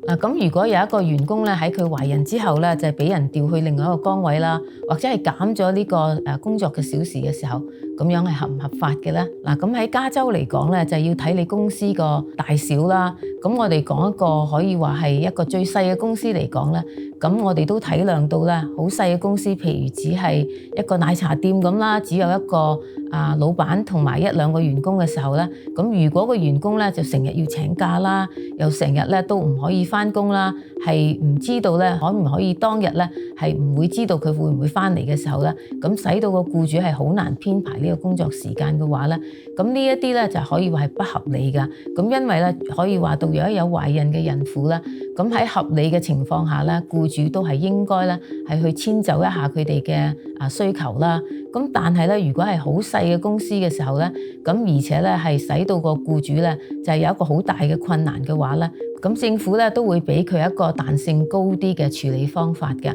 咁如果有一個員工咧喺佢懷孕之後咧，就係俾人調去另外一個崗位啦，或者係減咗呢個工作嘅小時嘅時候，咁樣係合唔合法嘅咧？咁喺加州嚟講咧，就要睇你公司個大小啦。咁我哋講一個可以話係一個最細嘅公司嚟講咧，咁我哋都體諒到咧，好細嘅公司，譬如只係一個奶茶店咁啦，只有一個老闆同埋1-2個員工嘅時候咧，咁如果個員工咧就成日要請假啦，又成日咧都唔可以返工啦，係唔知道咧可唔可以當日咧係唔會知道佢會唔會返嚟嘅時候咧，咁使到個僱主係好難編排呢個工作時間嘅話咧，咁呢一啲咧就可以話係不合理㗎。咁因為咧可以話到如果有懷孕嘅孕婦咧，咁喺合理嘅情況下咧，僱主都係應該咧係去遷就一下佢哋嘅需求啦。咁但係咧，如果係好細嘅公司嘅時候咧，咁而且咧係使到個僱主咧就係有一個好大嘅困難嘅話咧，咁政府咧都會俾佢一個彈性高啲嘅處理方法嘅。